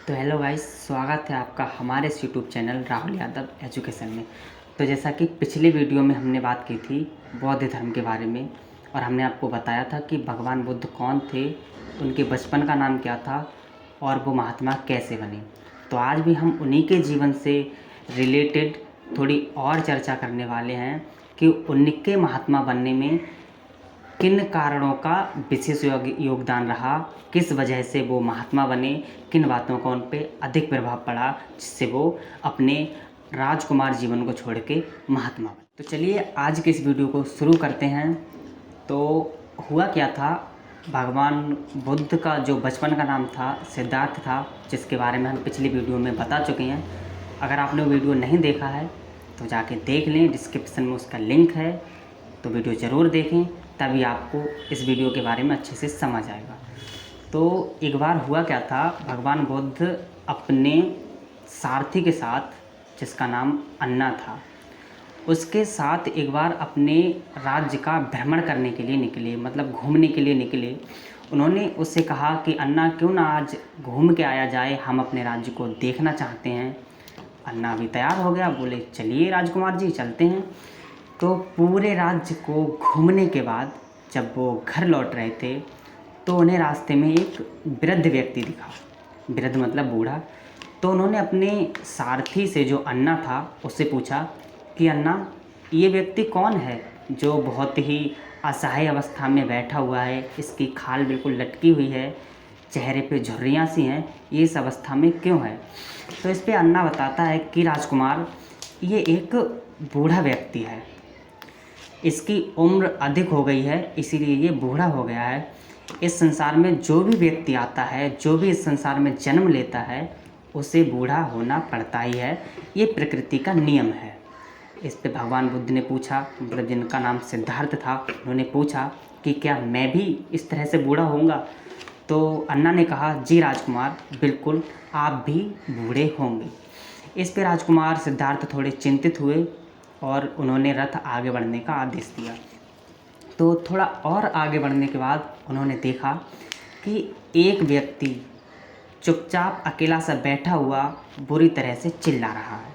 तो hello guys, स्वागत है आपका हमारे इस YouTube channel Rahul Yadav education में। तो जैसा कि पिछली वीडियो में हमने बात की थी बौद्ध धर्म के बारे में, और हमने आपको बताया था कि भगवान बुद्ध कौन थे, उनके बचपन का नाम क्या था और वो महात्मा कैसे बने। तो आज भी हम उन्हीं के जीवन से रिलेटेड थोड़ी और चर्चा करने वाले हैं कि उनके महात्मा बनने में किन कारणों का विशेष योगदान रहा, किस वजह से वो महात्मा बने, किन बातों का उन पे अधिक प्रभाव पड़ा जिससे वो अपने राजकुमार जीवन को छोड़ के महात्मा बने। तो चलिए आज के इस वीडियो को शुरू करते हैं। तो हुआ क्या था, भगवान बुद्ध का जो बचपन का नाम था सिद्धार्थ था, जिसके बारे में हम पिछली वीडियो में बता चुके हैं। अगर आपने वो वीडियो नहीं देखा है तो जाके देख लें, डिस्क्रिप्शन में उसका लिंक है, तो वीडियो ज़रूर देखें, तभी आपको इस वीडियो के बारे में अच्छे से समझ आएगा। तो एक बार हुआ क्या था, भगवान बुद्ध अपने सारथी के साथ, जिसका नाम अन्ना था, उसके साथ एक बार अपने राज्य का भ्रमण करने के लिए निकले, मतलब घूमने के लिए निकले। उन्होंने उससे कहा कि अन्ना क्यों ना आज घूम के आया जाए, हम अपने राज्य को देखना चाहते हैं। अन्ना भी तैयार हो गया, बोले चलिए राजकुमार जी चलते हैं। तो पूरे राज्य को घूमने के बाद जब वो घर लौट रहे थे तो उन्हें रास्ते में एक वृद्ध व्यक्ति दिखा। वृद्ध मतलब बूढ़ा। तो उन्होंने अपने सारथी से, जो अन्ना था, उससे पूछा कि अन्ना, ये व्यक्ति कौन है जो बहुत ही असहाय अवस्था में बैठा हुआ है, इसकी खाल बिल्कुल लटकी हुई है, चेहरे पे झुर्रियाँ सी हैं, ये इस अवस्था में क्यों है। तो इस पे अन्ना बताता है कि राजकुमार, ये एक बूढ़ा व्यक्ति है, इसकी उम्र अधिक हो गई है, इसीलिए ये बूढ़ा हो गया है। इस संसार में जो भी व्यक्ति आता है, जो भी इस संसार में जन्म लेता है, उसे बूढ़ा होना पड़ता ही है, ये प्रकृति का नियम है। इस पे भगवान बुद्ध ने पूछा, मतलब जिनका नाम सिद्धार्थ था, उन्होंने पूछा कि क्या मैं भी इस तरह से बूढ़ा होऊंगा। तो अन्ना ने कहा, जी राजकुमार, बिल्कुल आप भी बूढ़े होंगे। इस पे राजकुमार सिद्धार्थ थोड़े चिंतित हुए और उन्होंने रथ आगे बढ़ने का आदेश दिया। तो थोड़ा और आगे बढ़ने के बाद उन्होंने देखा कि एक व्यक्ति चुपचाप अकेला सा बैठा हुआ बुरी तरह से चिल्ला रहा है,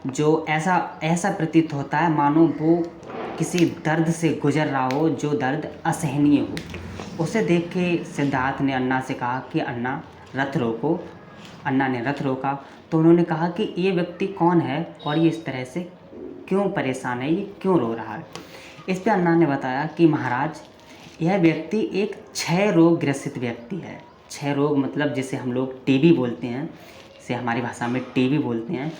जो ऐसा ऐसा प्रतीत होता है मानो वो किसी दर्द से गुजर रहा हो, जो दर्द असहनीय हो। उसे देख के सिद्धार्थ ने अन्ना से कहा कि अन्ना रथ रोको। अन्ना ने रथ रोका। तो उन्होंने कहा कि ये व्यक्ति कौन है और ये इस तरह से क्यों परेशान है, ये क्यों रो रहा है। इस पे अन्ना ने बताया कि महाराज, यह व्यक्ति एक क्षय रोग ग्रसित व्यक्ति है। क्षय रोग मतलब जिसे हम लोग टीबी बोलते हैं, इसे हमारी भाषा में टीबी बोलते हैं।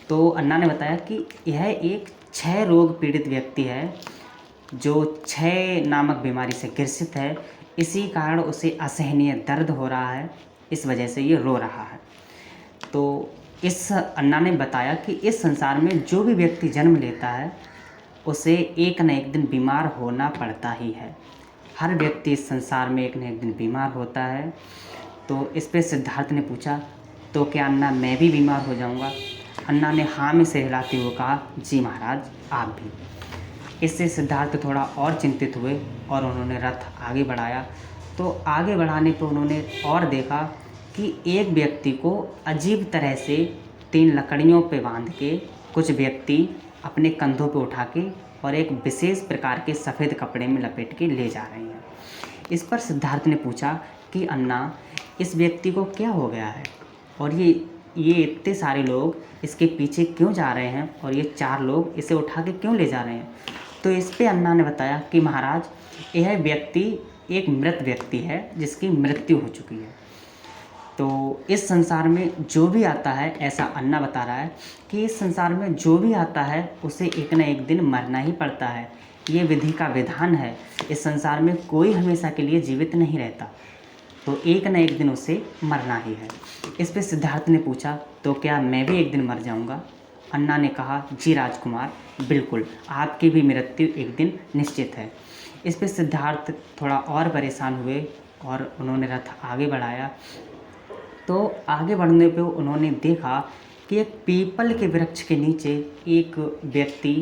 तो अन्ना ने बताया कि यह एक क्षय रोग पीड़ित व्यक्ति है, जो क्षय नामक बीमारी से ग्रसित है। इसी कारण उसे असहनीय दर्द हो रहा है, इस वजह से ये रो रहा है। तो इस अन्ना ने बताया कि इस संसार में जो भी व्यक्ति जन्म लेता है, उसे एक न एक दिन बीमार होना पड़ता ही है। हर व्यक्ति इस संसार में एक न एक दिन बीमार होता है। तो इस पे सिद्धार्थ ने पूछा, तो क्या अन्ना मैं भी बीमार हो जाऊंगा। अन्ना ने हाँ में सिर हिलाते हुए कहा, जी महाराज, आप भी। इससे सिद्धार्थ थोड़ा और चिंतित हुए और उन्होंने रथ आगे बढ़ाया। तो आगे बढ़ाने पर उन्होंने और देखा कि एक व्यक्ति को अजीब तरह से 3 लकड़ियों पे बांध के कुछ व्यक्ति अपने कंधों पे उठा के और एक विशेष प्रकार के सफ़ेद कपड़े में लपेट के ले जा रहे हैं। इस पर सिद्धार्थ ने पूछा कि अन्ना, इस व्यक्ति को क्या हो गया है और ये इतने सारे लोग इसके पीछे क्यों जा रहे हैं और ये 4 लोग इसे उठा के क्यों ले जा रहे हैं। तो इस पे अन्ना ने बताया कि महाराज, यह व्यक्ति एक मृत व्यक्ति है, जिसकी मृत्यु हो चुकी है। तो इस संसार में जो भी आता है, ऐसा अन्ना बता रहा है कि इस संसार में जो भी आता है उसे एक न एक दिन मरना ही पड़ता है, ये विधि का विधान है। इस संसार में कोई हमेशा के लिए जीवित नहीं रहता, तो एक न एक दिन उसे मरना ही है। इस पे सिद्धार्थ ने पूछा, तो क्या मैं भी एक दिन मर जाऊंगा। अन्ना ने कहा, जी राजकुमार, बिल्कुल आपकी भी मृत्यु एक दिन निश्चित है। इस पे सिद्धार्थ थोड़ा और परेशान हुए और उन्होंने रथ आगे बढ़ाया। तो आगे बढ़ने पे उन्होंने देखा कि एक पीपल के वृक्ष के नीचे एक व्यक्ति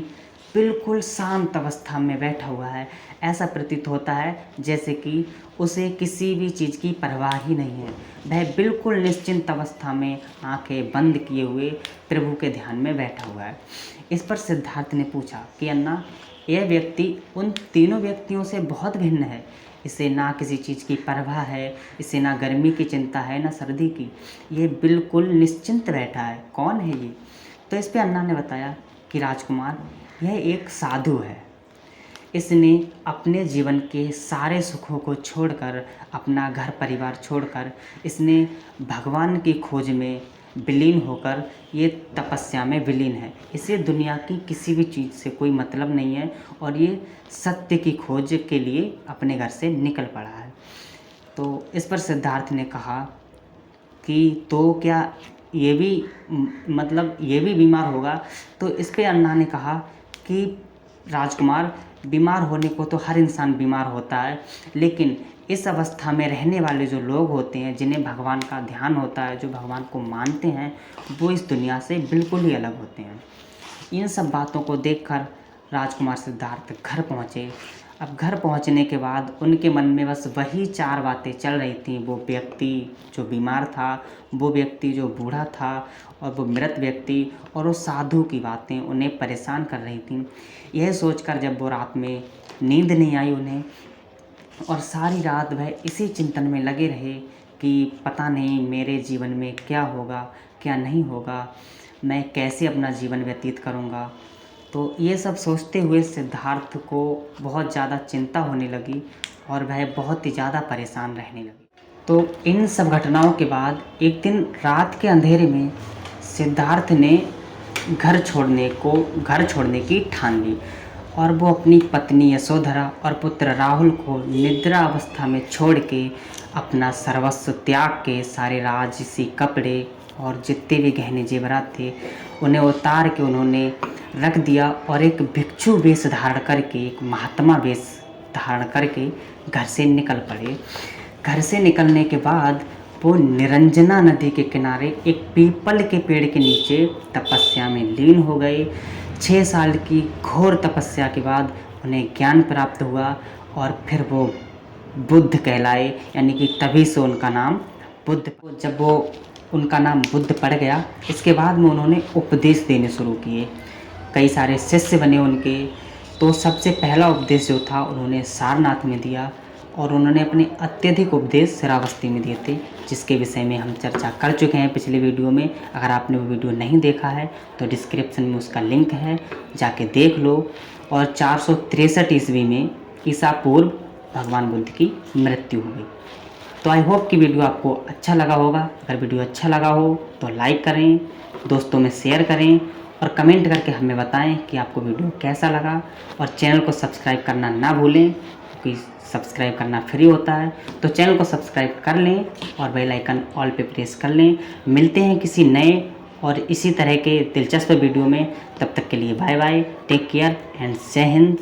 बिल्कुल शांत अवस्था में बैठा हुआ है। ऐसा प्रतीत होता है जैसे कि उसे किसी भी चीज़ की परवाह ही नहीं है। वह बिल्कुल निश्चिंत अवस्था में आंखें बंद किए हुए प्रभु के ध्यान में बैठा हुआ है। इस पर सिद्धार्थ ने पूछा कि अन्ना, यह व्यक्ति उन तीनों व्यक्तियों से बहुत भिन्न है। इसे ना किसी चीज़ की परवाह है, इसे ना गर्मी की चिंता है, ना सर्दी की। ये बिल्कुल निश्चिंत बैठा है। कौन है ये? तो इस पे अन्ना ने बताया कि राजकुमार, यह एक साधु है। इसने अपने जीवन के सारे सुखों को छोड़कर, अपना घर परिवार छोड़कर, इसने भगवान की खोज में विलीन होकर ये तपस्या में विलीन है। इसे दुनिया की किसी भी चीज़ से कोई मतलब नहीं है और ये सत्य की खोज के लिए अपने घर से निकल पड़ा है। तो इस पर सिद्धार्थ ने कहा कि तो क्या ये भी मतलब ये भी बीमार होगा? तो इस पे अन्ना ने कहा कि राजकुमार, बीमार होने को तो हर इंसान बीमार होता है, लेकिन इस अवस्था में रहने वाले जो लोग होते हैं, जिन्हें भगवान का ध्यान होता है, जो भगवान को मानते हैं, वो इस दुनिया से बिल्कुल ही अलग होते हैं। इन सब बातों को देखकर राजकुमार सिद्धार्थ घर पहुँचे। अब घर पहुँचने के बाद उनके मन में बस वही 4 बातें चल रही थीं। वो व्यक्ति जो बीमार था, वो व्यक्ति जो बूढ़ा था, और वो मृत व्यक्ति और वो साधु की बातें उन्हें परेशान कर रही थीं। यह सोचकर जब वो रात में नींद नहीं आई उन्हें, और सारी रात वह इसी चिंतन में लगे रहे कि पता नहीं मेरे जीवन में क्या होगा, क्या नहीं होगा, मैं कैसे अपना जीवन व्यतीत करूँगा। तो ये सब सोचते हुए सिद्धार्थ को बहुत ज़्यादा चिंता होने लगी और वह बहुत ही ज़्यादा परेशान रहने लगी। तो इन सब घटनाओं के बाद एक दिन रात के अंधेरे में सिद्धार्थ ने घर छोड़ने की ठान ली और वो अपनी पत्नी यशोधरा और पुत्र राहुल को निद्रा अवस्था में छोड़ के अपना सर्वस्व त्याग के सारे राजसी कपड़े और जितने भी गहने जेवरात थे उन्हें उतार के उन्होंने रख दिया और एक भिक्षु वेश धारण करके, एक महात्मा वेश धारण करके घर से निकल पड़े। घर से निकलने के बाद वो निरंजना नदी के किनारे एक पीपल के पेड़ के नीचे तपस्या में लीन हो गए। 6 साल की घोर तपस्या के बाद उन्हें ज्ञान प्राप्त हुआ और फिर वो बुद्ध कहलाए, यानी कि तभी से उनका नाम बुद्ध। जब वो उनका नाम बुद्ध पड़ गया, इसके बाद में उन्होंने उपदेश देने शुरू किए। कई सारे शिष्य बने उनके। तो सबसे पहला उपदेश जो था उन्होंने सारनाथ में दिया और उन्होंने अपने अत्यधिक उपदेश श्रावस्ती में दिए थे, जिसके विषय में हम चर्चा कर चुके हैं पिछले वीडियो में। अगर आपने वो वीडियो नहीं देखा है तो डिस्क्रिप्शन में उसका लिंक है, जाके देख लो। और 463 ईस्वी में ईसा पूर्व भगवान बुद्ध की मृत्यु हो गई। तो आई होप कि वीडियो आपको अच्छा लगा होगा। अगर वीडियो अच्छा लगा हो तो लाइक करें, दोस्तों में शेयर करें और कमेंट करके हमें बताएं कि आपको वीडियो कैसा लगा। और चैनल को सब्सक्राइब करना ना भूलें, क्योंकि सब्सक्राइब करना फ्री होता है। तो चैनल को सब्सक्राइब कर लें और बेल आइकन ऑल पे प्रेस कर लें। मिलते हैं किसी नए और इसी तरह के दिलचस्प वीडियो में। तब तक के लिए bye bye, take care and जय हिंद।